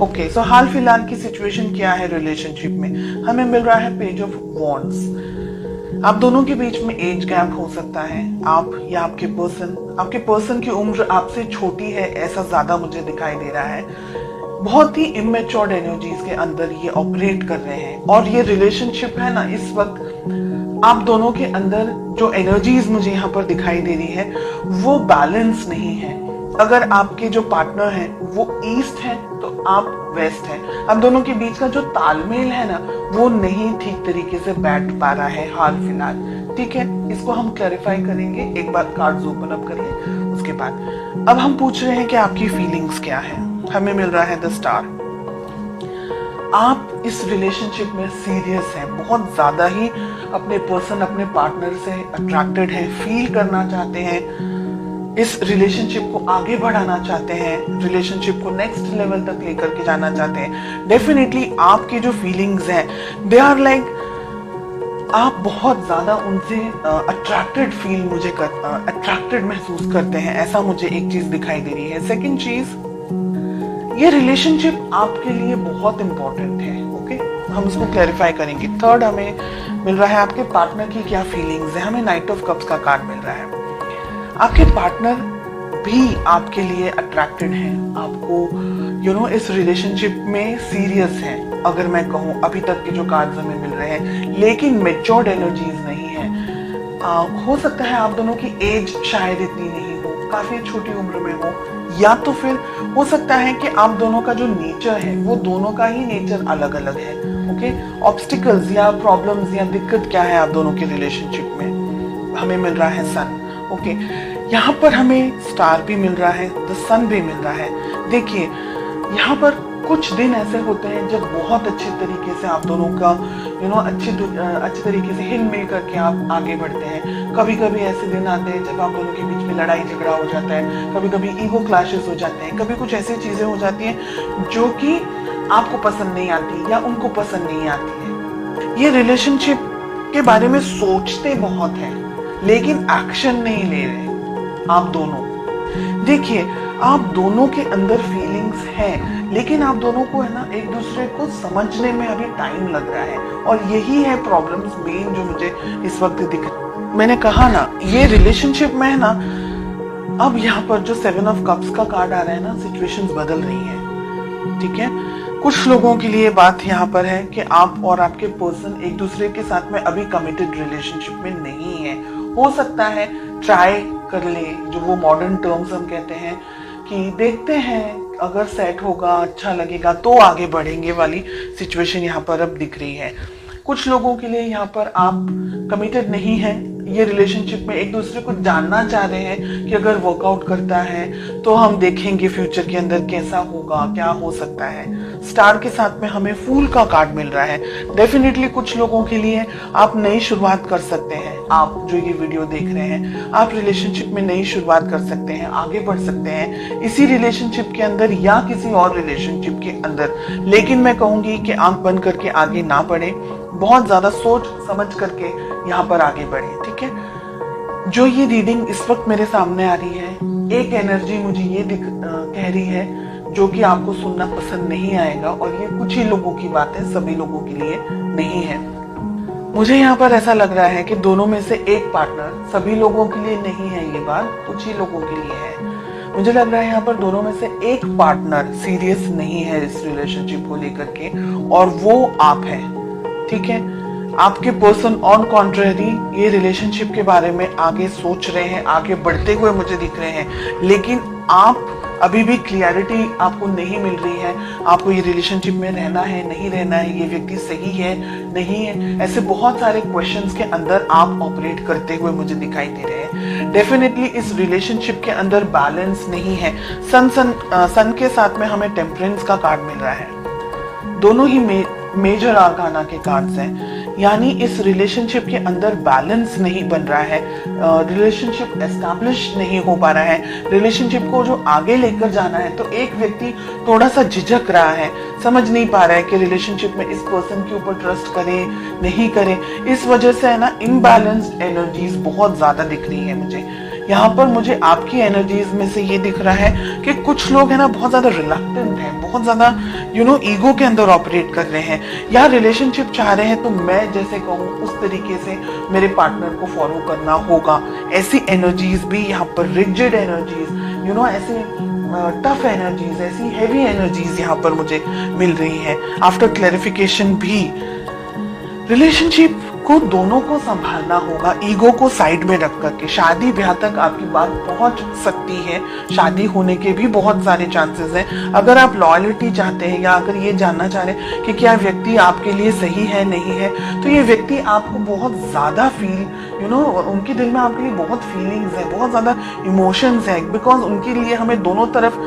Okay, सो हाल फिलहाल की situation क्या है रिलेशनशिप में? हमें मिल रहा है पेज ऑफ वॉन्ड्स। आप दोनों के बीच में एज गैप हो सकता है। आप या आपके पर्सन की उम्र आपसे छोटी है, ऐसा ज्यादा मुझे दिखाई दे रहा है। बहुत ही इमेच्योर्ड एनर्जीज के अंदर ये ऑपरेट कर रहे हैं, और ये रिलेशनशिप है ना, इस वक्त आप दोनों के अंदर जो एनर्जीज मुझे यहाँ पर दिखाई दे रही है वो बैलेंस नहीं है। अगर आपके जो पार्टनर है वो ईस्ट है तो आप वेस्ट है। आप दोनों के बीच का जो तालमेल है ना, वो नहीं ठीक तरीके से बैठ पा रहा है हाल फिलहाल। ठीक है, इसको हम क्लैरिफाई करेंगे। एक बार कार्ड्स ओपन अप करिए, उसके बाद अब हम पूछ रहे हैं कि आपकी फीलिंग्स क्या है। हमें मिल रहा है द स्टार। आप इस रिलेशनशिप में सीरियस हैं, बहुत ज्यादा ही अपने पर्सन, अपने पार्टनर से अट्रैक्टेड हैं, फील करना चाहते हैं, इस रिलेशनशिप को आगे बढ़ाना चाहते हैं, रिलेशनशिप को नेक्स्ट लेवल तक लेकर के जाना चाहते हैं। डेफिनेटली आपकी जो फीलिंग्स हैं दे आर लाइक, आप बहुत ज्यादा उनसे अट्रैक्टेड अट्रैक्टेड महसूस करते हैं, ऐसा मुझे एक चीज दिखाई दे रही है। सेकंड चीज, ये रिलेशनशिप आपके लिए बहुत इंपॉर्टेंट है। ओके, हम इसको क्लैरिफाई करेंगे। थर्ड, हमें मिल रहा है आपके पार्टनर की क्या फीलिंग्स है। हमें नाइट ऑफ कप्स का कार्ड मिल रहा है। आपके पार्टनर भी आपके लिए अट्रैक्टेड हैं, आपको इस रिलेशनशिप में सीरियस हैं, अगर मैं कहूँ। अभी तक के जो कार्ड्स हमें मिल रहे हैं, लेकिन मेच्योर्ड एनर्जीज नहीं है। हो सकता है आप दोनों की एज शायद इतनी नहीं हो, काफी छोटी उम्र में हो, या तो फिर हो सकता है कि आप दोनों का जो नेचर है वो दोनों का ही नेचर अलग अलग है। ओके, ऑब्स्टिकल्स या प्रॉब्लम्स या दिक्कत क्या है आप दोनों के रिलेशनशिप में? हमें मिल रहा है सन। ओके, यहाँ पर हमें स्टार भी मिल रहा है, द सन भी मिल रहा है। देखिए, यहाँ पर कुछ दिन ऐसे होते हैं जब बहुत अच्छे तरीके से आप दोनों का अच्छे तरीके से हिल मिल करके आप आगे बढ़ते हैं। कभी कभी ऐसे दिन आते हैं जब आप दोनों के बीच में लड़ाई झगड़ा हो जाता है, कभी कभी ईगो क्लैशेस हो जाते हैं, कभी कुछ ऐसी चीजें हो जाती हैं जो कि आपको पसंद नहीं आती या उनको पसंद नहीं आती है। ये रिलेशनशिप के बारे में सोचते बहुत हैं, लेकिन एक्शन नहीं ले रहे आप दोनों। देखिए, आप दोनों के अंदर फीलिंग्स हैं, लेकिन आप दोनों को है ना एक दूसरे को समझने में अभी टाइम लग रहा है, और यही है प्रॉब्लम्स मेन जो मुझे इस वक्त दिख रही। मैंने कहा ना, ये रिलेशनशिप में है ना, अब यहाँ पर जो 7 ऑफ कप्स का कार्ड आ रहा है ना, सिचुएशंस बदल रही हैं। ठीक है, कुछ लोगों के लिए बात यहाँ पर है कि आप और आपके पर्सन एक दूसरे के साथ में अभी कमिटेड रिलेशनशिप में नहीं है। हो सकता है ट्राई कर ले, जो वो मॉडर्न टर्म्स हम कहते हैं कि देखते हैं अगर सेट होगा, अच्छा लगेगा तो आगे बढ़ेंगे वाली सिचुएशन यहाँ पर अब दिख रही है। कुछ लोगों के लिए यहाँ पर आप कमिटेड नहीं है, ये रिलेशनशिप में एक दूसरे को जानना चाह रहे हैं कि अगर वर्कआउट करता है तो हम देखेंगे फ्यूचर के अंदर कैसा होगा, क्या हो सकता है। स्टार के साथ में हमें फूल का कार्ड मिल रहा है। डेफिनेटली कुछ लोगों के लिए आप नई शुरुआत कर सकते हैं। आप जो ये वीडियो देख रहे हैं, आप रिलेशनशिप में नई शुरुआत कर सकते हैं, आगे बढ़ सकते हैं इसी रिलेशनशिप के अंदर या किसी और रिलेशनशिप के अंदर। लेकिन मैं कहूंगी कि आंख बंद करके आगे ना बढ़े, बहुत ज्यादा सोच समझ करके यहाँ पर आगे बढ़े। ठीक है, जो ये रीडिंग इस वक्त मेरे सामने आ रही है, एक एनर्जी मुझे ये कह रही है जो कि आपको सुनना पसंद नहीं आएगा, और ये कुछ ही लोगों की बात है, सभी लोगों के लिए नहीं है। मुझे यहाँ पर ऐसा लग रहा है कि दोनों में से एक पार्टनर, सभी लोगों के लिए नहीं है ये बात, कुछ ही लोगों के लिए है। मुझे लग रहा है यहाँ पर दोनों में से एक पार्टनर सीरियस नहीं है इस रिलेशनशिप को लेकर के, और वो आप हैं। ठीक है, आपके पर्सन ऑन कॉन्ट्रेरी ये रिलेशनशिप के बारे में आगे सोच रहे हैं, आगे बढ़ते हुए मुझे दिख रहे हैं, लेकिन आप अभी भी क्लियरिटी आपको नहीं मिल रही है। आपको ये रिलेशनशिप में रहना है, नहीं रहना है, ये व्यक्ति सही है, नहीं है, ऐसे बहुत सारे क्वेश्चंस के अंदर आप ऑपरेट करते हुए मुझे दिखाई दे रहे हैं। डेफिनेटली इस रिलेशनशिप के अंदर बैलेंस नहीं है। सन के साथ में हमें टेम्परेंस का कार्ड मिल रहा है। दोनों ही मेजर आर्काना के कार्ड्स हैं, यानी इस रिलेशनशिप के अंदर बैलेंस नहीं बन रहा है, रिलेशनशिप एस्टैब्लिश नहीं हो पा रहा है। रिलेशनशिप को जो आगे लेकर जाना है, तो एक व्यक्ति थोड़ा सा झिझक रहा है, समझ नहीं पा रहा है कि रिलेशनशिप में इस पर्सन के ऊपर ट्रस्ट करे नहीं करे। इस वजह से है ना इम्बैलेंस्ड एनर्जीज बहुत ज्यादा दिख रही है मुझे। यहाँ पर मुझे आपकी एनर्जीज में से ये दिख रहा है कि कुछ लोग है ना बहुत ज्यादा रिलक्टेंट हैं, बहुत ज्यादा ईगो के अंदर ऑपरेट कर रहे हैं, या रिलेशनशिप चाह रहे हैं तो मैं जैसे कहूँ उस तरीके से मेरे पार्टनर को फॉलो करना होगा। ऐसी एनर्जीज भी यहाँ पर, रिजिड एनर्जीज, ऐसी टफ एनर्जीज, ऐसी हेवी एनर्जीज यहाँ पर मुझे मिल रही है। आफ्टर क्लैरिफिकेशन भी रिलेशनशिप को दोनों को संभालना होगा, ईगो को साइड में रख करके। शादी ब्याह तक आपकी बात पहुंच सकती है, शादी होने के भी बहुत सारे चांसेस हैं। अगर आप लॉयल्टी चाहते हैं या अगर ये जानना चाह रहे हैं कि क्या व्यक्ति आपके लिए सही है नहीं है, तो ये व्यक्ति आपको बहुत ज्यादा उनके दिल में आपके लिए बहुत फीलिंग्स है, बहुत ज्यादा इमोशंस है, बिकॉज उनके लिए हमें दोनों तरफ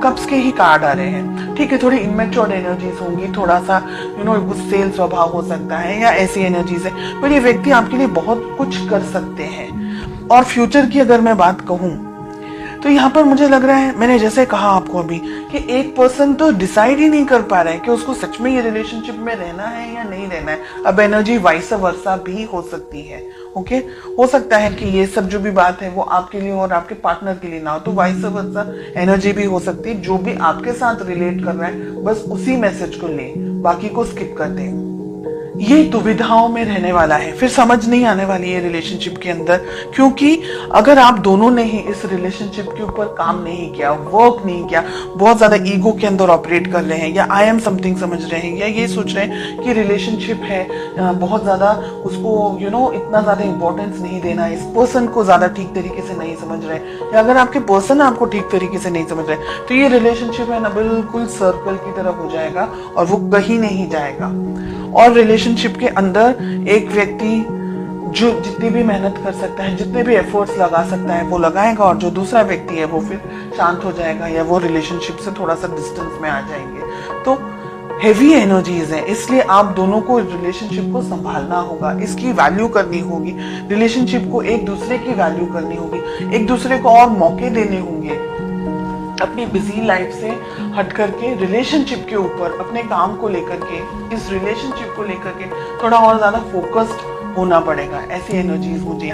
कप्स के ही कार्ड आ रहे हैं। ठीक है, थोड़ी इमेच्योर एनर्जीज होंगी, थोड़ा सा गुस्सेल स्वभाव हो सकता है या ऐसी एनर्जीज है, पर ये व्यक्ति आपके लिए बहुत कुछ कर सकते हैं। और फ्यूचर की अगर मैं बात कहूं तो यहाँ पर मुझे लग रहा है, मैंने जैसे कहा आपको अभी, कि एक पर्सन तो डिसाइड ही नहीं कर पा रहा है कि उसको सच में ये रिलेशनशिप में रहना है या नहीं रहना है। अब एनर्जी वाइस वर्सा भी हो सकती है। ओके, हो सकता है कि ये सब जो भी बात है वो आपके लिए और आपके पार्टनर के लिए ना हो, तो वाइस वर्सा एनर्जी भी हो सकती है। जो भी आपके साथ रिलेट कर रहा है बस उसी मैसेज को ले, बाकी को स्किप कर दें। ये दुविधाओं में रहने वाला है, फिर समझ नहीं आने वाली है रिलेशनशिप के अंदर, क्योंकि अगर आप दोनों ने ही इस रिलेशनशिप के ऊपर काम नहीं किया, वर्क नहीं किया, बहुत ज्यादा ईगो के अंदर ऑपरेट कर रहे हैं, या आई एम समथिंग समझ रहे हैं, या ये सोच रहे हैं कि रिलेशनशिप है, बहुत ज्यादा उसको इतना ज्यादा इंपॉर्टेंस नहीं देना, इस पर्सन को ज्यादा ठीक तरीके से नहीं समझ रहे, या अगर आपके पर्सन आपको ठीक तरीके से नहीं समझ रहे, तो ये रिलेशनशिप है ना बिल्कुल सर्कल की तरफ हो जाएगा और वो कहीं नहीं जाएगा। और रिलेशनशिप के अंदर एक व्यक्ति जो जितनी भी मेहनत कर सकता है, जितने भी एफर्ट्स लगा सकता है वो लगाएगा, और जो दूसरा व्यक्ति है वो फिर शांत हो जाएगा या वो रिलेशनशिप से थोड़ा सा डिस्टेंस में आ जाएंगे। तो हेवी एनर्जीज है, इसलिए आप दोनों को रिलेशनशिप को संभालना होगा, इसकी वैल्यू करनी होगी, रिलेशनशिप को एक दूसरे की वैल्यू करनी होगी, एक दूसरे को और मौके देने होंगे, अपनी बिजी लाइफ से हट करके रिलेशनशिप के ऊपर, अपने काम को लेकर के, इस रिलेशनशिप को लेकर के थोड़ा और ज्यादा फोकस्ड होना पड़ेगा। ऐसी एनर्जीज मुझे